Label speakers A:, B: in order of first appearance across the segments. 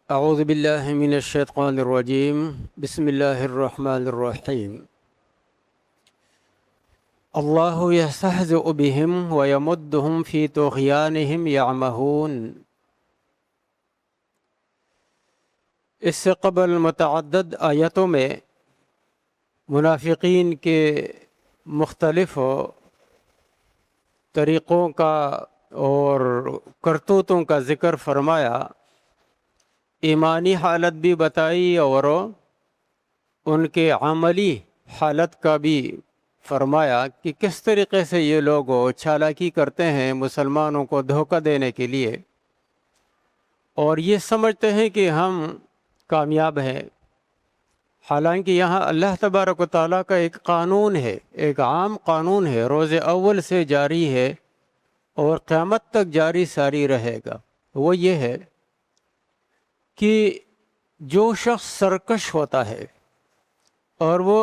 A: اعوذ باللہ من الشیطان الرجیم بسم اللہ الرحمن الرحیم اللہ یستہزئ بہم ویمدہم فی طغیانہم یعمہون۔ اس سے قبل متعدد آیتوں میں منافقین کے مختلف طریقوں کا اور کرتوتوں کا ذکر فرمایا، ایمانی حالت بھی بتائی اور ان کے عملی حالت کا بھی فرمایا کہ کس طریقے سے یہ لوگ چالاکی کرتے ہیں مسلمانوں کو دھوکہ دینے کے لیے، اور یہ سمجھتے ہیں کہ ہم کامیاب ہیں، حالانکہ یہاں اللہ تبارک و تعالیٰ کا ایک قانون ہے، ایک عام قانون ہے، روز اول سے جاری ہے اور قیامت تک جاری ساری رہے گا۔ وہ یہ ہے کہ جو شخص سرکش ہوتا ہے اور وہ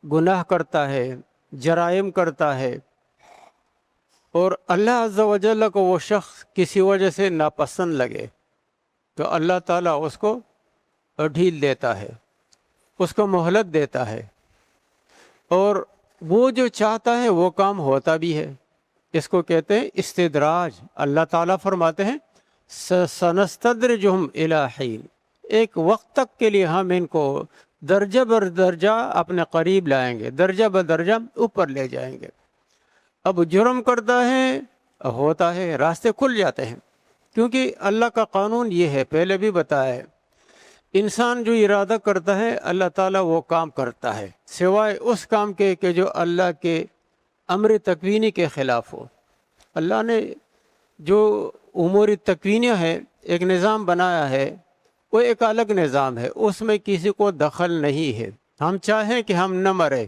A: گناہ کرتا ہے، جرائم کرتا ہے، اور اللہ عز و جل کو وہ شخص کسی وجہ سے ناپسند لگے تو اللہ تعالیٰ اس کو ڈھیل دیتا ہے، اس کو مہلت دیتا ہے، اور وہ جو چاہتا ہے وہ کام ہوتا بھی ہے۔ اس کو کہتے ہیں استدراج۔ اللہ تعالیٰ فرماتے ہیں سنستدرجہم الی حین، ایک وقت تک کے لیے ہم ان کو درجہ بر درجہ اپنے قریب لائیں گے، درجہ بدرجہ اوپر لے جائیں گے۔ اب جرم کرتا ہے، ہوتا ہے، راستے کھل جاتے ہیں، کیونکہ اللہ کا قانون یہ ہے، پہلے بھی بتایا ہے، انسان جو ارادہ کرتا ہے اللہ تعالیٰ وہ کام کرتا ہے، سوائے اس کام کے کہ جو اللہ کے امر تکوینی کے خلاف ہو۔ اللہ نے جو امور تکوینیہ ہے، ایک نظام بنایا ہے، وہ ایک الگ نظام ہے، اس میں کسی کو دخل نہیں ہے۔ ہم چاہیں کہ ہم نہ مرے،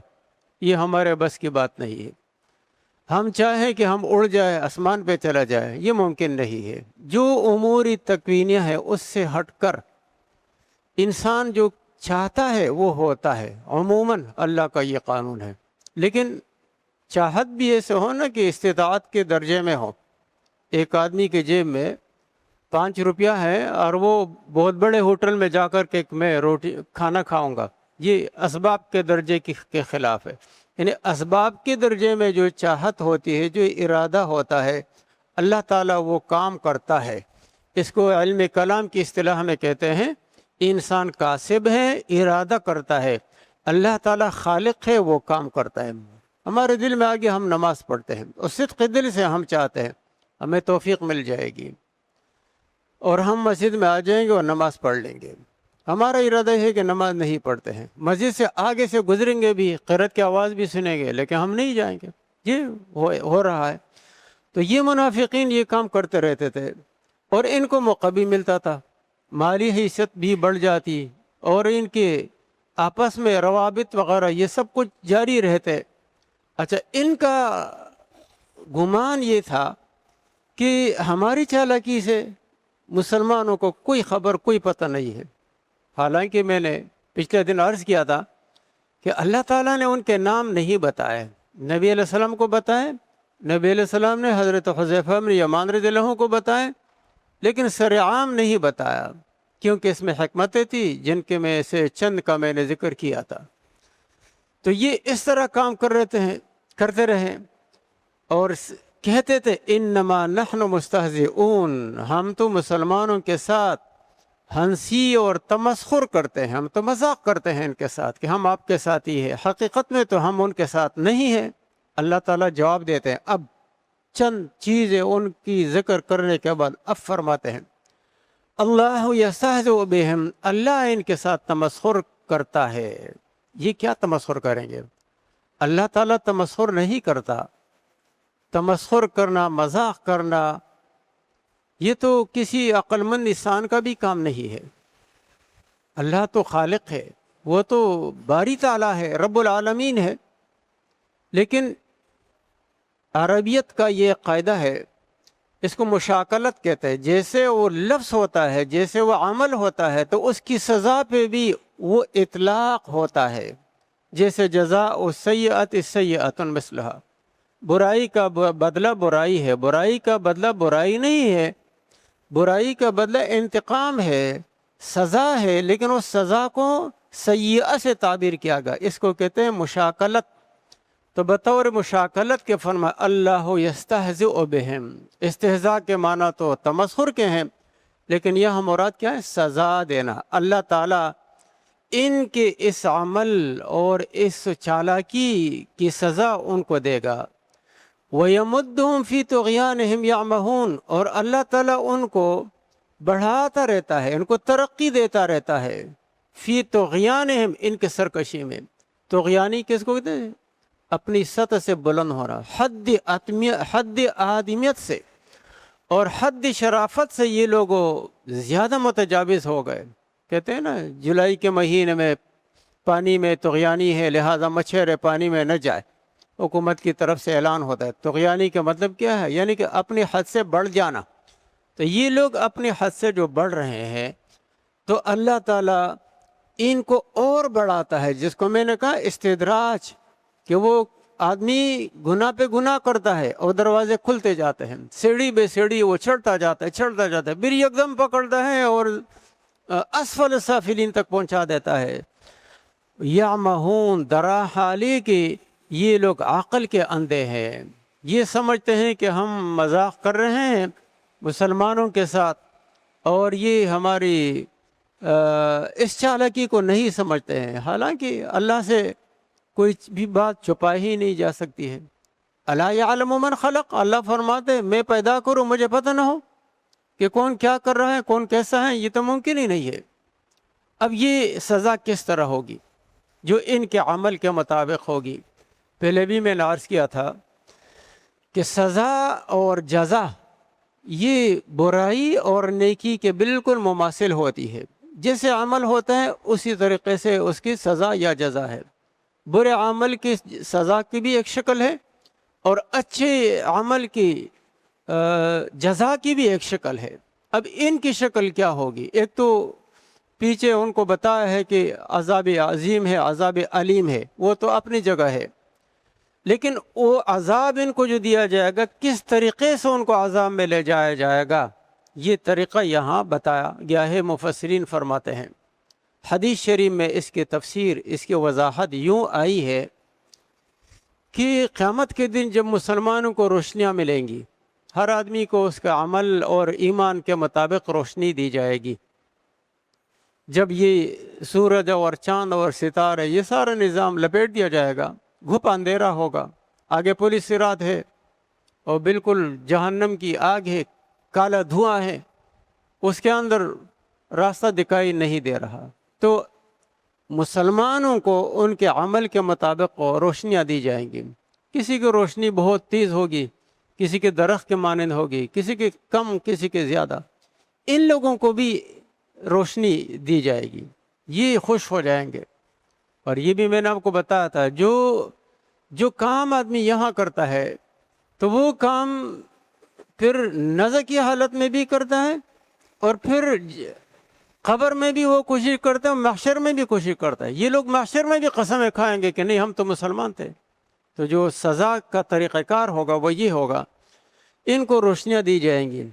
A: یہ ہمارے بس کی بات نہیں ہے۔ ہم چاہیں کہ ہم اڑ جائے، آسمان پہ چلا جائے، یہ ممکن نہیں ہے۔ جو امور تکوینیہ ہے اس سے ہٹ کر انسان جو چاہتا ہے وہ ہوتا ہے، عموماً اللہ کا یہ قانون ہے۔ لیکن چاہت بھی ایسے ہو نا کہ استطاعت کے درجے میں ہو۔ ایک آدمی کے جیب میں 5 روپیہ ہے اور وہ بہت بڑے ہوٹل میں جا کر کے میں کھانا کھاؤں گا، یہ اسباب کے درجے کے خلاف ہے۔ یعنی اسباب کے درجے میں جو چاہت ہوتی ہے، جو ارادہ ہوتا ہے، اللہ تعالیٰ وہ کام کرتا ہے۔ اس کو علم کلام کی اصطلاح میں کہتے ہیں انسان کاسب ہے، ارادہ کرتا ہے، اللہ تعالیٰ خالق ہے، وہ کام کرتا ہے۔ ہمارے دل میں آگے ہم نماز پڑھتے ہیں اور صدق دل سے ہم چاہتے ہیں ہمیں توفیق مل جائے گی اور ہم مسجد میں آ جائیں گے اور نماز پڑھ لیں گے۔ ہمارا ارادہ ہے کہ نماز نہیں پڑھتے ہیں، مسجد سے آگے سے گزریں گے بھی، قرأت کی آواز بھی سنیں گے، لیکن ہم نہیں جائیں گے۔ یہ ہو رہا ہے۔ تو یہ منافقین یہ کام کرتے رہتے تھے اور ان کو موقع بھی ملتا تھا، مالی حیثیت بھی بڑھ جاتی، اور ان کے آپس میں روابط وغیرہ یہ سب کچھ جاری رہتے۔ اچھا، ان کا گمان یہ تھا کہ ہماری چالاکی سے مسلمانوں کو کوئی خبر، کوئی پتہ نہیں ہے۔ حالانکہ میں نے پچھلے دن عرض کیا تھا کہ اللہ تعالیٰ نے ان کے نام نہیں بتائے، نبی علیہ السلام کو بتائے، نبی علیہ السلام نے حضرت حذیفہ بن یمان رضی اللہ عنہ کو بتائے، لیکن سر عام نہیں بتایا، کیونکہ اس میں حکمتیں تھی جن کے میں سے چند کا میں نے ذکر کیا تھا۔ تو یہ اس طرح کام کرتے رہے اور کہتے تھے انما نحن مستہزئون، ہم تو مسلمانوں کے ساتھ ہنسی اور تمسخر کرتے ہیں، ہم تو مذاق کرتے ہیں ان کے ساتھ کہ ہم آپ کے ساتھ ہی ہیں، حقیقت میں تو ہم ان کے ساتھ نہیں ہیں۔ اللہ تعالیٰ جواب دیتے ہیں۔ اب چند چیزیں ان کی ذکر کرنے کے بعد اب فرماتے ہیں اللہ یستہزئ بہم، اللہ ان کے ساتھ تمسخر کرتا ہے۔ یہ کیا تمسخر کریں گے؟ اللہ تعالیٰ تمسخر نہیں کرتا۔ تمسخر کرنا، مذاق کرنا، یہ تو کسی عقل مند انسان کا بھی کام نہیں ہے۔ اللہ تو خالق ہے، وہ تو باری تعالیٰ ہے، رب العالمین ہے۔ لیکن عربیت کا یہ قاعدہ ہے، اس کو مشاکلت کہتے ہیں، جیسے وہ لفظ ہوتا ہے، جیسے وہ عمل ہوتا ہے، تو اس کی سزا پہ بھی وہ اطلاق ہوتا ہے۔ جیسے جزاء السیئۃ سیئۃ مثلھا، برائی کا بدلہ برائی ہے، برائی کا بدلہ برائی نہیں ہے، برائی کا بدلہ انتقام ہے۔ سزا ہے، لیکن اس سزا کو سیئہ سے تعبیر کیا گیا، اس کو کہتے ہیں مشاکلت۔ تو بطور مشاکلت کے فرمایا اللہ یستہزئ بہم، استہزاء کے معنی تو تمسخر کے ہیں، لیکن یہاں مراد کیا ہے؟ سزا دینا۔ اللہ تعالیٰ ان کے اس عمل اور اس چالاکی کی سزا ان کو دے گا۔ وَيَمُدُّهُمْ فِي طُغْيَانِهِمْ يَعْمَهُونَ، اور اللہ تعالیٰ ان کو بڑھاتا رہتا ہے، ان کو ترقی دیتا رہتا ہے، فی طغیانہم، ان کے سرکشی میں۔ طغیانی کس کو کہتے ہیں؟ اپنی سطح سے بلند ہو رہا، حد آدمیت سے اور حد شرافت سے یہ لوگ زیادہ متجاوز ہو گئے۔ کہتے ہیں نا جولائی کے مہینے میں پانی میں طغیانی ہے، لہذا مچھر پانی میں نہ جائے، حکومت کی طرف سے اعلان ہوتا ہے۔ طغیانی کا مطلب کیا ہے؟ یعنی کہ اپنی حد سے بڑھ جانا۔ تو یہ لوگ اپنی حد سے جو بڑھ رہے ہیں، تو اللہ تعالیٰ ان کو اور بڑھاتا ہے، جس کو میں نے کہا استدراج، کہ وہ آدمی گناہ پہ گناہ کرتا ہے اور دروازے کھلتے جاتے ہیں، سیڑھی بے سیڑھی وہ چڑھتا جاتا ہے، پھر یکدم پکڑتا ہے اور اسفل سافلین تک پہنچا دیتا ہے۔ یعمہون، درا حالی کہ یہ لوگ عقل کے اندھے ہیں، یہ سمجھتے ہیں کہ ہم مذاق کر رہے ہیں مسلمانوں کے ساتھ، اور یہ ہماری اس چالاکی کو نہیں سمجھتے ہیں، حالانکہ اللہ سے کوئی بھی بات چھپائی ہی نہیں جا سکتی ہے۔ الا یعلم من خلق، اللہ فرماتے ہیں میں پیدا کروں مجھے پتہ نہ ہو کہ کون کیا کر رہا ہے، کون کیسا ہے، یہ تو ممکن ہی نہیں ہے۔ اب یہ سزا کس طرح ہوگی؟ جو ان کے عمل کے مطابق ہوگی۔ پہلے بھی میں نے عرض کیا تھا کہ سزا اور جزا یہ برائی اور نیکی کے بالکل مماثل ہوتی ہے، جیسے عمل ہوتا ہے اسی طریقے سے اس کی سزا یا جزا ہے۔ برے عمل کی سزا کی بھی ایک شکل ہے، اور اچھے عمل کی جزا کی بھی ایک شکل ہے۔ اب ان کی شکل کیا ہوگی؟ ایک تو پیچھے ان کو بتایا ہے کہ عذاب عظیم ہے، عذاب علیم ہے، وہ تو اپنی جگہ ہے، لیکن وہ عذاب ان کو جو دیا جائے گا، کس طریقے سے ان کو عذاب میں لے جایا جائے گا، یہ طریقہ یہاں بتایا گیا ہے۔ مفسرین فرماتے ہیں حدیث شریف میں اس کی تفسیر، اس کی وضاحت یوں آئی ہے کہ قیامت کے دن جب مسلمانوں کو روشنیاں ملیں گی، ہر آدمی کو اس کا عمل اور ایمان کے مطابق روشنی دی جائے گی۔ جب یہ سورج اور چاند اور ستارے یہ سارا نظام لپیٹ دیا جائے گا، گھپ اندھیرا ہوگا، آگے پولیس صراط ہے اور بالکل جہنم کی آگ ہے، کالا دھواں ہے، اس کے اندر راستہ دکھائی نہیں دے رہا۔ تو مسلمانوں کو ان کے عمل کے مطابق روشنیاں دی جائیں گی۔ کسی کی روشنی بہت تیز ہوگی، کسی کے درخت کے مانند ہوگی، کسی کے کم، کسی کے زیادہ۔ ان لوگوں کو بھی روشنی دی جائے گی، یہ خوش ہو جائیں گے۔ اور یہ بھی میں نے آپ کو بتایا تھا، جو کام آدمی یہاں کرتا ہے تو وہ کام پھر نزع کی حالت میں بھی کرتا ہے، اور پھر قبر میں بھی وہ کوشش کرتا ہے، محشر میں بھی کوشش کرتا ہے۔ یہ لوگ محشر میں بھی قسمیں کھائیں گے کہ نہیں ہم تو مسلمان تھے۔ تو جو سزا کا طریقہ کار ہوگا وہ یہ ہوگا، ان کو روشنیاں دی جائیں گی۔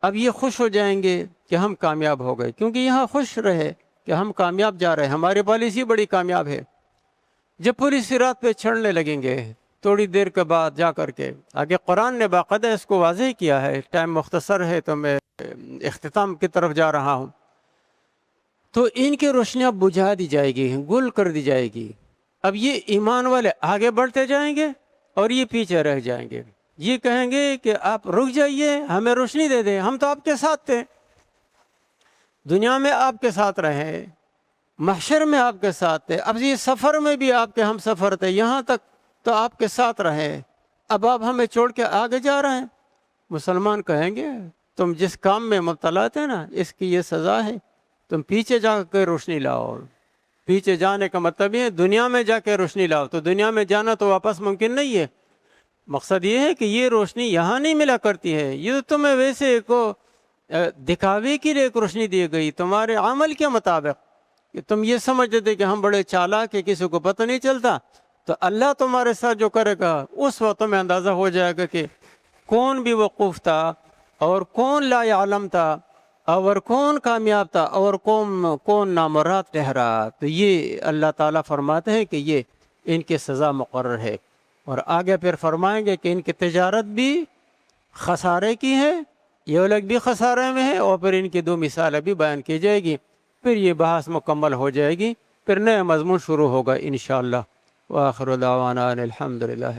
A: اب یہ خوش ہو جائیں گے کہ ہم کامیاب ہو گئے، کیونکہ یہاں خوش رہے کہ ہم کامیاب جا رہے ہیں، ہماری پالیسی بڑی کامیاب ہے۔ جب پوری صراط پہ چڑھنے لگیں گے تھوڑی دیر کے بعد جا کر کے، آگے قرآن نے باقاعدہ اس کو واضح کیا ہے، ٹائم مختصر ہے تو میں اختتام کی طرف جا رہا ہوں۔ تو ان کی روشنیاں بجھا دی جائے گی، گل کر دی جائے گی۔ اب یہ ایمان والے آگے بڑھتے جائیں گے اور یہ پیچھے رہ جائیں گے۔ یہ کہیں گے کہ آپ رک جائیے، ہمیں روشنی دے دیں، ہم تو آپ کے ساتھ تھے، دنیا میں آپ کے ساتھ رہے، محشر میں آپ کے ساتھ تھے، اب یہ سفر میں بھی آپ کے ہم سفر تھے، یہاں تک تو آپ کے ساتھ رہے، اب آپ ہمیں چھوڑ کے آگے جا رہے ہیں۔ مسلمان کہیں گے تم جس کام میں مبتلا تھے نا، اس کی یہ سزا ہے، تم پیچھے جا کے روشنی لاؤ۔ پیچھے جانے کا مطلب یہ دنیا میں جا کے روشنی لاؤ، تو دنیا میں جانا تو واپس ممکن نہیں ہے۔ مقصد یہ ہے کہ یہ روشنی یہاں نہیں ملا کرتی ہے، یہ تمہیں ویسے کو دکھاوے کے لیے ایک روشنی دی گئی تمہارے عمل کے مطابق، کہ تم یہ سمجھتے تھے کہ ہم بڑے چالاک ہیں، کسی کو پتہ نہیں چلتا، تو اللہ تمہارے ساتھ جو کرے گا اس وقت تمہیں اندازہ ہو جائے گا کہ کون بھی وقوف تھا اور کون لا علم تھا، اور کون کامیاب تھا اور کون نامراد ٹھہرا. تو یہ اللہ تعالیٰ فرماتے ہیں کہ یہ ان کی سزا مقرر ہے. اور آگے پھر فرمائیں گے کہ ان کی تجارت بھی خسارے کی ہے، یہ لوگ بھی خسارے میں ہیں، اور پھر ان کی دو مثالیں بھی بیان کی جائے گی. پھر یہ بحث مکمل ہو جائے گی، پھر نیا مضمون شروع ہوگا انشاءاللہ. وآخر دعوانا ان الحمد للہ.